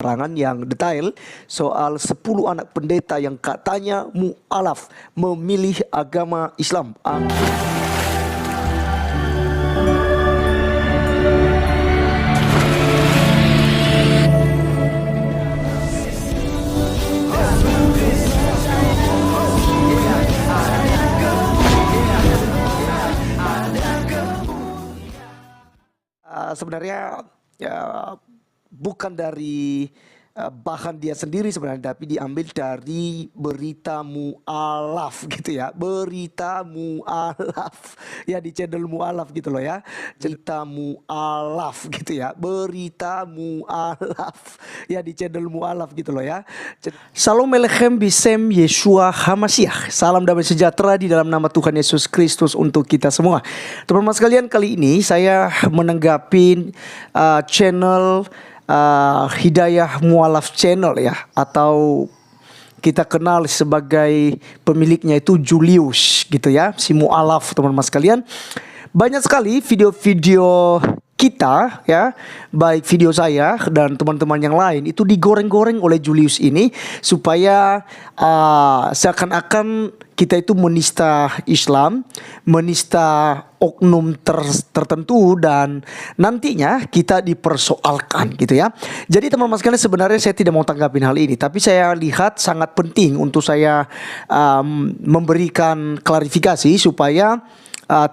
keterangan yang detail soal 10 anak pendeta yang katanya mu'alaf memilih agama Islam. Sebenarnya ya, bukan dari bahan dia sendiri sebenarnya, tapi diambil dari berita mu'alaf gitu ya, berita mu'alaf ya, di channel mu'alaf gitu loh ya, cerita mu'alaf gitu ya, berita mu'alaf ya, di channel mu'alaf gitu loh ya. Shalom Alechem Bisem Yeshua Hamasiah. Salam damai sejahtera di dalam nama Tuhan Yesus Kristus untuk kita semua. Teman-teman sekalian, kali ini saya menanggapi channel Hidayah Mu'alaf Channel ya, atau kita kenal sebagai pemiliknya itu Julius gitu ya, si Mu'alaf. Teman-teman sekalian, banyak sekali video-video kita ya, baik video saya dan teman-teman yang lain, itu digoreng-goreng oleh Julius ini supaya seakan-akan kita itu menista Islam, menista oknum tertentu, dan nantinya kita dipersoalkan gitu ya. Jadi teman-teman sekalian, sebenarnya saya tidak mau tanggapin hal ini, tapi saya lihat sangat penting untuk saya memberikan klarifikasi supaya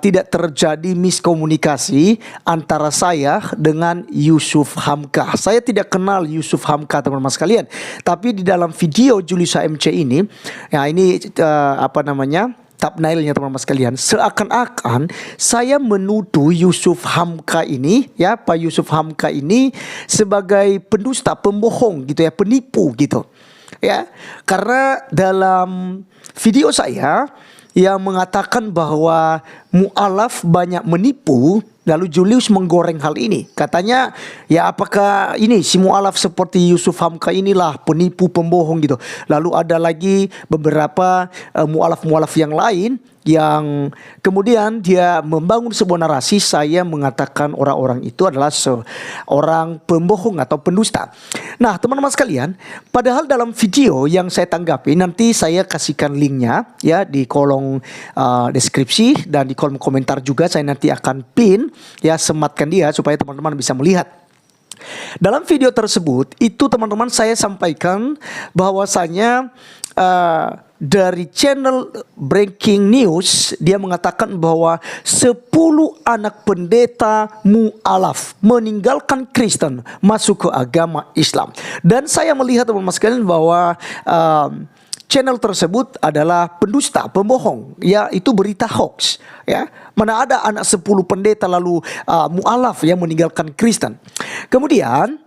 tidak terjadi miskomunikasi antara saya dengan Yusuf Hamka. Saya tidak kenal Yusuf Hamka, teman-teman sekalian. Tapi di dalam video Julius HMC ini, ya ini thumbnailnya teman-teman sekalian, seakan-akan saya menuduh Yusuf Hamka ini ya, Pak Yusuf Hamka ini sebagai pendusta, pembohong gitu ya, penipu gitu ya. Karena dalam video saya yang mengatakan bahwa mu'alaf banyak menipu, lalu Julius menggoreng hal ini. Katanya, ya apakah ini si mu'alaf seperti Yusuf Hamka inilah penipu, pembohong gitu. Lalu ada lagi beberapa mu'alaf-mu'alaf yang lain yang kemudian dia membangun sebuah narasi saya mengatakan orang-orang itu adalah seorang pembohong atau pendusta. Nah teman-teman sekalian, padahal dalam video yang saya tanggapi, nanti saya kasihkan linknya ya di kolom deskripsi dan di kolom komentar juga, saya nanti akan pin ya, sematkan dia supaya teman-teman bisa melihat. Dalam video tersebut itu teman-teman saya sampaikan bahwasanya dari channel Breaking News, dia mengatakan bahwa 10 anak pendeta mu'alaf meninggalkan Kristen masuk ke agama Islam. Dan saya melihat teman-teman sekalian bahwa channel tersebut adalah pendusta, pembohong ya, itu berita hoax ya. Mana ada anak 10 pendeta lalu mu'alaf yang meninggalkan Kristen. Kemudian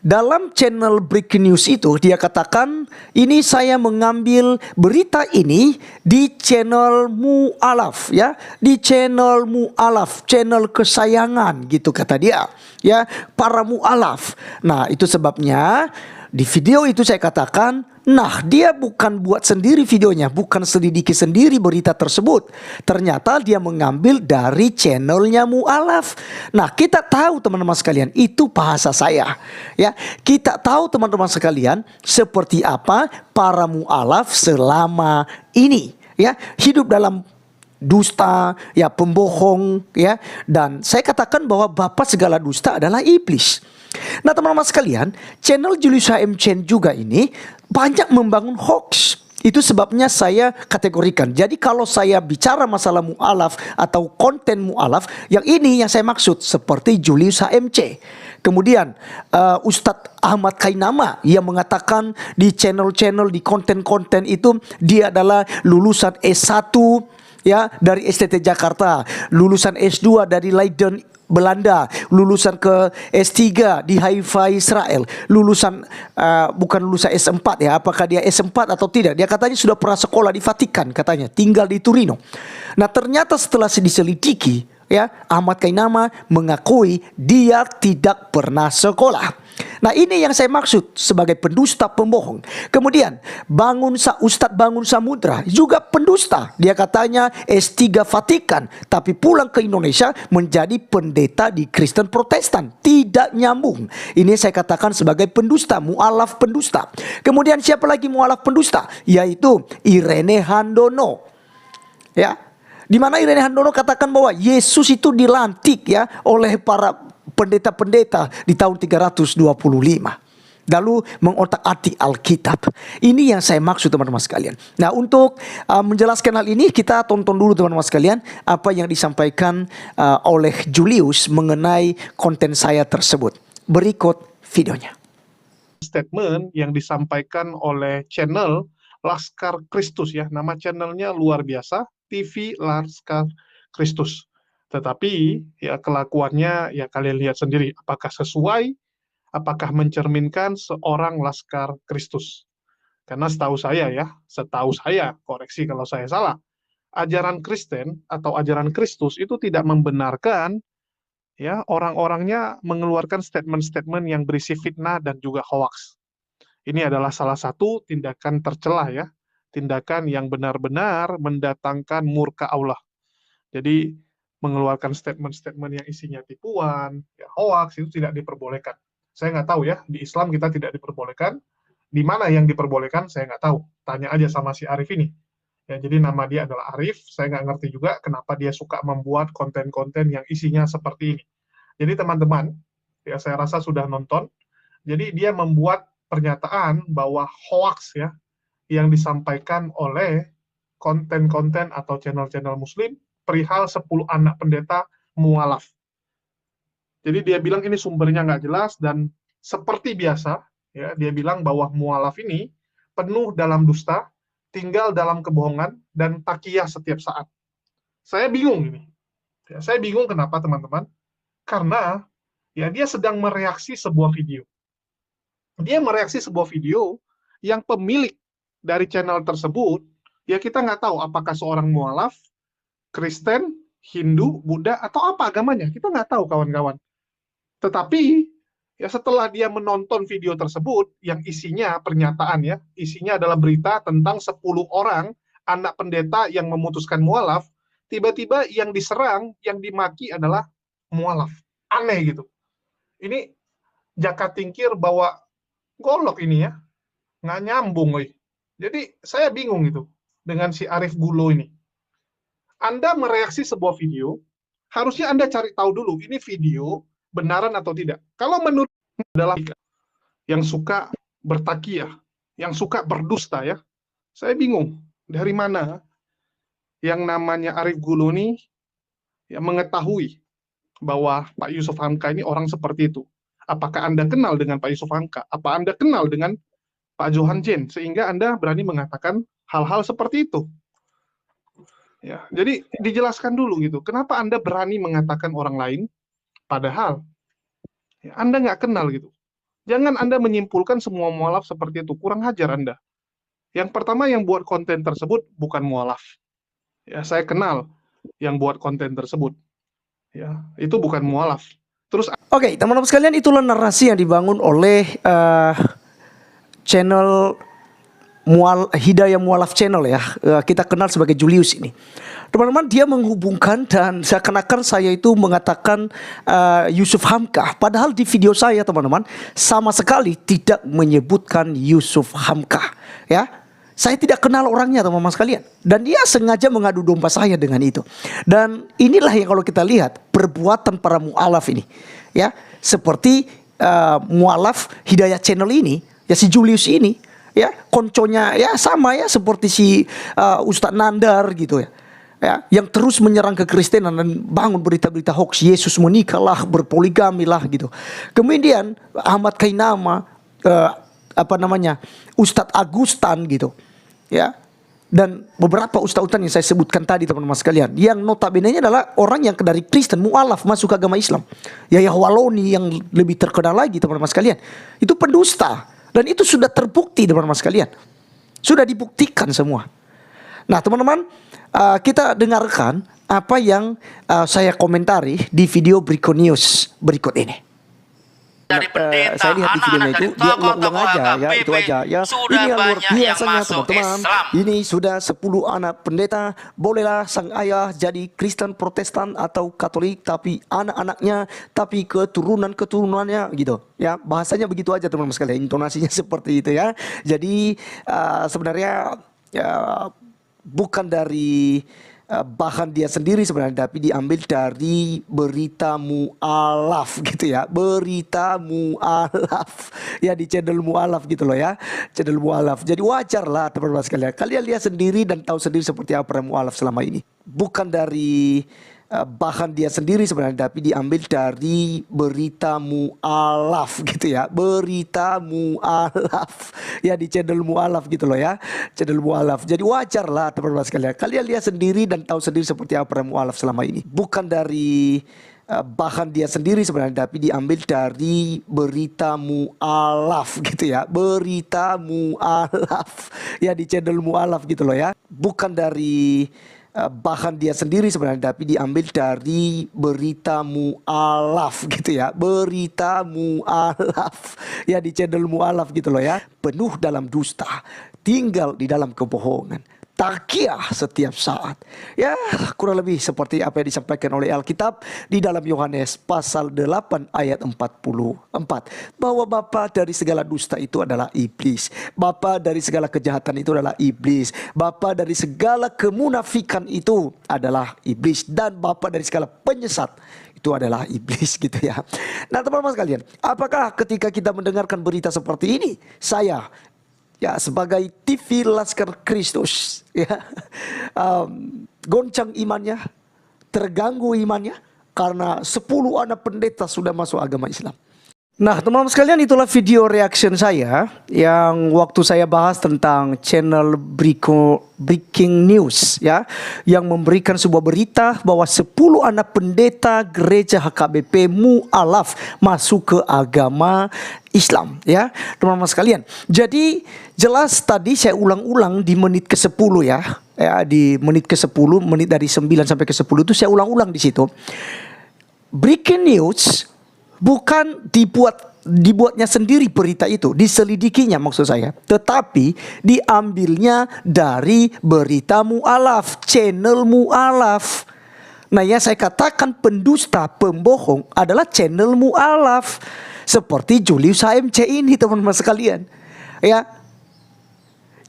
dalam channel Breaking News itu dia katakan, ini saya mengambil berita ini di channel mu'alaf ya, di channel mu'alaf, channel kesayangan gitu kata dia ya, para mu'alaf. Nah itu sebabnya di video itu saya katakan, nah dia bukan buat sendiri videonya, bukan selidiki sendiri berita tersebut. Ternyata dia mengambil dari channelnya mu'alaf. Nah kita tahu teman-teman sekalian, itu bahasa saya ya. Kita tahu teman-teman sekalian seperti apa para mu'alaf selama ini ya, hidup dalam dusta ya, pembohong ya. Dan saya katakan bahwa bapa segala dusta adalah iblis. Nah teman-teman sekalian, channel Julius HMC juga ini banyak membangun hoax. Itu sebabnya saya kategorikan. Jadi kalau saya bicara masalah mu'alaf atau konten mu'alaf, yang ini yang saya maksud seperti Julius HMC. Kemudian Ustadz Ahmad Kainama yang mengatakan di channel-channel, di konten-konten itu dia adalah lulusan S1 ya dari STT Jakarta, lulusan S2 dari Leiden Belanda, lulusan ke S3 di Haifa Israel, lulusan bukan lulusan S4 ya, apakah dia S4 atau tidak. Dia katanya sudah pernah sekolah di Vatikan, katanya tinggal di Turino. Nah ternyata setelah diselidiki ya, Ahmad Kainama mengakui dia tidak pernah sekolah. Nah, ini yang saya maksud sebagai pendusta pembohong. Kemudian Ustadz Bangun Samudra juga pendusta. Dia katanya S3 Vatikan, tapi pulang ke Indonesia menjadi pendeta di Kristen Protestan. Tidak nyambung. Ini saya katakan sebagai pendusta, mualaf pendusta. Kemudian siapa lagi mualaf pendusta? Yaitu Irene Handono. Ya, di mana Irene Handono katakan bahwa Yesus itu dilantik ya oleh para pendeta-pendeta di tahun 325. Lalu mengotak-atik Alkitab. Ini yang saya maksud teman-teman sekalian. Nah, untuk menjelaskan hal ini kita tonton dulu teman-teman sekalian apa yang disampaikan oleh Julius mengenai konten saya tersebut. Berikut videonya. Statement yang disampaikan oleh channel Laskar Kristus ya. Nama channelnya luar biasa, TV Laskar Kristus. Tetapi ya kelakuannya ya kalian lihat sendiri apakah sesuai, apakah mencerminkan seorang Laskar Kristus. Karena setahu saya, koreksi kalau saya salah, ajaran Kristen atau ajaran Kristus itu tidak membenarkan ya orang-orangnya mengeluarkan statement-statement yang berisi fitnah dan juga hoaks. Ini adalah salah satu tindakan tercela ya, tindakan yang benar-benar mendatangkan murka Allah. Jadi mengeluarkan statement-statement yang isinya tipuan, ya, hoax itu tidak diperbolehkan. Saya nggak tahu ya, di Islam kita tidak diperbolehkan. Di mana yang diperbolehkan saya nggak tahu. Tanya aja sama si Arif ini. Ya, jadi nama dia adalah Arif. Saya nggak ngerti juga kenapa dia suka membuat konten-konten yang isinya seperti ini. Jadi teman-teman, ya saya rasa sudah nonton. Jadi dia membuat pernyataan bahwa hoax ya yang disampaikan oleh konten-konten atau channel-channel Muslim perihal 10 anak pendeta mualaf. Jadi dia bilang ini sumbernya nggak jelas dan seperti biasa, ya dia bilang bahwa mualaf ini penuh dalam dusta, tinggal dalam kebohongan dan takiyah setiap saat. Saya bingung ini. Ya, saya bingung kenapa teman-teman? Karena ya dia sedang mereaksi sebuah video. Dia mereaksi sebuah video yang pemilik dari channel tersebut, ya kita nggak tahu apakah seorang mualaf, Kristen, Hindu, Buddha, atau apa agamanya. Kita nggak tahu kawan-kawan. Tetapi, ya setelah dia menonton video tersebut, yang isinya pernyataan ya, isinya adalah berita tentang 10 orang anak pendeta yang memutuskan mualaf, tiba-tiba yang diserang, yang dimaki adalah mualaf. Aneh gitu. Ini jakat tingkir bawa golok ini ya. Nggak nyambung. Jadi, saya bingung gitu dengan si Arif Gulo ini. Anda mereaksi sebuah video, harusnya Anda cari tahu dulu, ini video benaran atau tidak. Kalau menurut adalah yang suka bertakiyah, yang suka berdusta ya, saya bingung, dari mana yang namanya Arif Gulo ini ya, mengetahui bahwa Pak Yusuf Hamka ini orang seperti itu. Apakah Anda kenal dengan Pak Yusuf Hamka? Apa Anda kenal dengan Pak Johan Jen? Sehingga Anda berani mengatakan hal-hal seperti itu. Ya, jadi dijelaskan dulu gitu, kenapa Anda berani mengatakan orang lain, padahal ya, Anda nggak kenal gitu. Jangan Anda menyimpulkan semua mualaf seperti itu, kurang ajar Anda. Yang pertama yang buat konten tersebut bukan mualaf. Ya, saya kenal yang buat konten tersebut. Ya, itu bukan mualaf. Terus, Oke, teman-teman sekalian, itulah narasi yang dibangun oleh channel Hidayah Mualaf Channel ya, kita kenal sebagai Julius ini. Teman-teman, dia menghubungkan dan seakan-akan saya itu mengatakan Yusuf Hamka. Padahal di video saya teman-teman sama sekali tidak menyebutkan Yusuf Hamka ya. Saya tidak kenal orangnya teman-teman sekalian. Dan dia sengaja mengadu domba saya dengan itu. Dan inilah yang kalau kita lihat perbuatan para mualaf ini ya. Seperti mualaf Hidayah Channel ini ya, si Julius ini ya, konconya ya sama ya seperti si Ustadz Nandar gitu ya. Ya, yang terus menyerang kekristenan dan bangun berita-berita hoax, Yesus menikah lah, berpoligami lah gitu. Kemudian Ahmad Kainama, Ustadz Agustan gitu, ya, dan beberapa ustadz yang saya sebutkan tadi teman-teman sekalian, yang notabene-nya adalah orang yang dari Kristen mualaf masuk ke agama Islam. Yahya Waloni yang lebih terkenal lagi teman-teman sekalian, itu pendusta dan itu sudah terbukti teman-teman sekalian, sudah dibuktikan semua. Nah teman-teman, kita dengarkan apa yang saya komentari di video Briko News berikut ini. dari pendeta, saya lihat di videonya anak-anak itu dari dia ulang-ulang tokoh-tokoh aja ya, HKBP, itu aja ya. sudah Ini yang luar banyak yang biasanya masuk teman-teman. Islam. Ini sudah 10 anak pendeta, bolehlah sang ayah jadi Kristen Protestan atau Katolik, tapi anak-anaknya, tapi keturunan-keturunannya gitu. Ya, bahasanya begitu aja teman-teman sekalian, intonasinya seperti itu ya. Jadi sebenarnya ya, bukan dari bahan dia sendiri sebenarnya, tapi diambil dari berita mu'alaf gitu ya, berita mu'alaf ya, di channel mu'alaf gitu loh ya, channel mu'alaf. Jadi wajar lah teman-teman sekalian, kalian lihat sendiri dan tahu sendiri seperti apa mu'alaf selama ini. Bukan dari bahan dia sendiri sebenarnya, tapi diambil dari berita mu'alaf gitu ya, berita mu'alaf ya, di channel mu'alaf gitu loh ya, channel mu'alaf. Jadi wajar lah teman-teman sekalian, kalian lihat sendiri dan tahu sendiri seperti apa mu'alaf selama ini. Bukan dari bahan dia sendiri sebenarnya, tapi diambil dari berita mu'alaf gitu ya, berita mu'alaf ya, di channel mu'alaf gitu loh ya. Bukan dari bahan dia sendiri sebenarnya, tapi diambil dari berita mu'alaf gitu ya, berita mu'alaf ya, di channel mu'alaf gitu loh ya. Penuh dalam dusta, tinggal di dalam kebohongan, takiah setiap saat. Ya, kurang lebih seperti apa yang disampaikan oleh Alkitab di dalam Yohanes pasal 8 ayat 44. Bahwa bapa dari segala dusta itu adalah iblis. Bapa dari segala kejahatan itu adalah iblis. Bapa dari segala kemunafikan itu adalah iblis. Dan bapa dari segala penyesat itu adalah iblis gitu ya. Nah teman-teman sekalian, apakah ketika kita mendengarkan berita seperti ini, saya ya sebagai TV Laskar Kristus ya, goncang imannya, terganggu imannya karena 10 anak pendeta sudah masuk agama Islam? Nah teman-teman sekalian, itulah video reaction saya yang waktu saya bahas tentang channel Breaking News ya, yang memberikan sebuah berita bahwa 10 anak pendeta gereja HKBP mu'alaf masuk ke agama Islam ya teman-teman sekalian. Jadi jelas tadi saya ulang-ulang di menit ke-10 ya, di menit ke-10, menit dari 9 sampai ke 10 itu saya ulang-ulang di situ. Breaking News bukan dibuatnya sendiri berita itu, diselidikinya maksud saya, tetapi diambilnya dari berita mu'alaf, channel mu'alaf. Nah yang saya katakan pendusta, pembohong adalah channel mu'alaf, seperti Julius HMC ini teman-teman sekalian ya.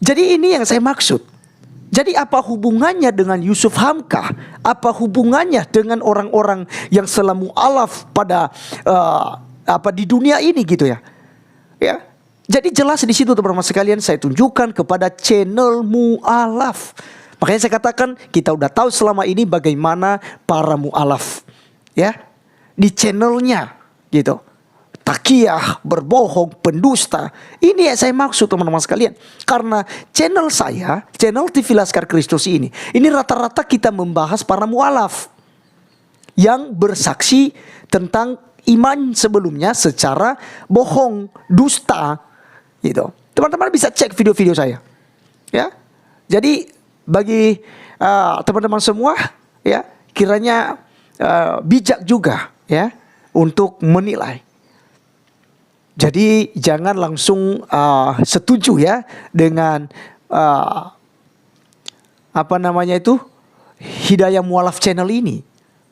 Jadi ini yang saya maksud. Jadi apa hubungannya dengan Yusuf Hamka? Apa hubungannya dengan orang-orang yang selalu mu'alaf pada di dunia ini gitu ya? Ya. Jadi jelas di situ teman-teman sekalian, saya tunjukkan kepada channel mu'alaf. Makanya saya katakan kita udah tahu selama ini bagaimana para mu'alaf ya di channelnya gitu. Takiyah, berbohong, pendusta. Ini yang saya maksud teman-teman sekalian. Karena channel saya, channel TV Laskar Kristus ini rata-rata kita membahas para mu'alaf yang bersaksi tentang iman sebelumnya secara bohong, dusta gitu. Teman-teman bisa cek video-video saya ya. Jadi bagi teman-teman semua ya, kiranya bijak juga ya untuk menilai. Jadi jangan langsung setuju ya dengan Hidayah Mu'alaf channel ini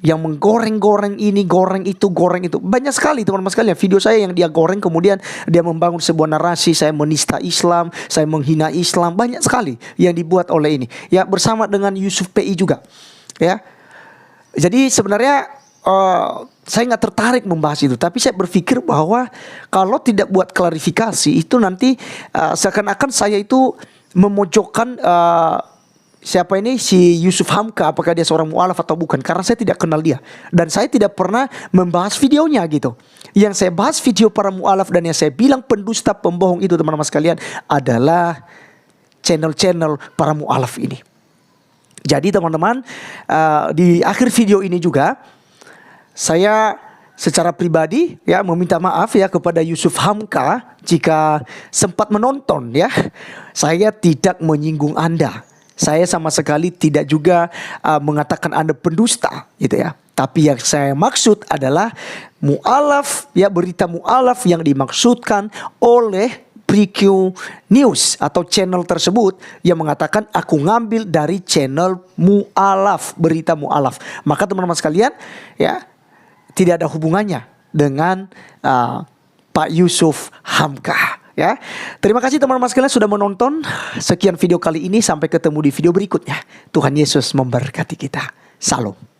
yang menggoreng-goreng ini, goreng itu. Banyak sekali teman-teman sekalian video saya yang dia goreng, kemudian dia membangun sebuah narasi saya menista Islam, saya menghina Islam. Banyak sekali yang dibuat oleh ini ya, bersama dengan Yusuf PI juga ya. Jadi sebenarnya saya nggak tertarik membahas itu, tapi saya berpikir bahwa kalau tidak buat klarifikasi itu nanti seakan-akan saya itu memojokkan siapa ini si Yusuf Hamka, apakah dia seorang mu'alaf atau bukan, karena saya tidak kenal dia dan saya tidak pernah membahas videonya gitu. Yang saya bahas video para mu'alaf dan yang saya bilang pendusta, pembohong itu teman-teman sekalian adalah channel-channel para mu'alaf ini. Jadi teman-teman, di akhir video ini juga saya secara pribadi ya meminta maaf ya kepada Yusuf Hamka jika sempat menonton ya. Saya tidak menyinggung Anda. Saya sama sekali tidak juga mengatakan Anda pendusta gitu ya. Tapi yang saya maksud adalah mu'alaf, ya, berita mu'alaf yang dimaksudkan oleh PRIQ News atau channel tersebut yang mengatakan aku ngambil dari channel mu'alaf, berita mu'alaf. Maka teman-teman sekalian, ya, tidak ada hubungannya dengan Pak Yusuf Hamka. Ya, terima kasih teman-teman sekalian sudah menonton. Sekian video kali ini, sampai ketemu di video berikutnya. Tuhan Yesus memberkati kita. Salam.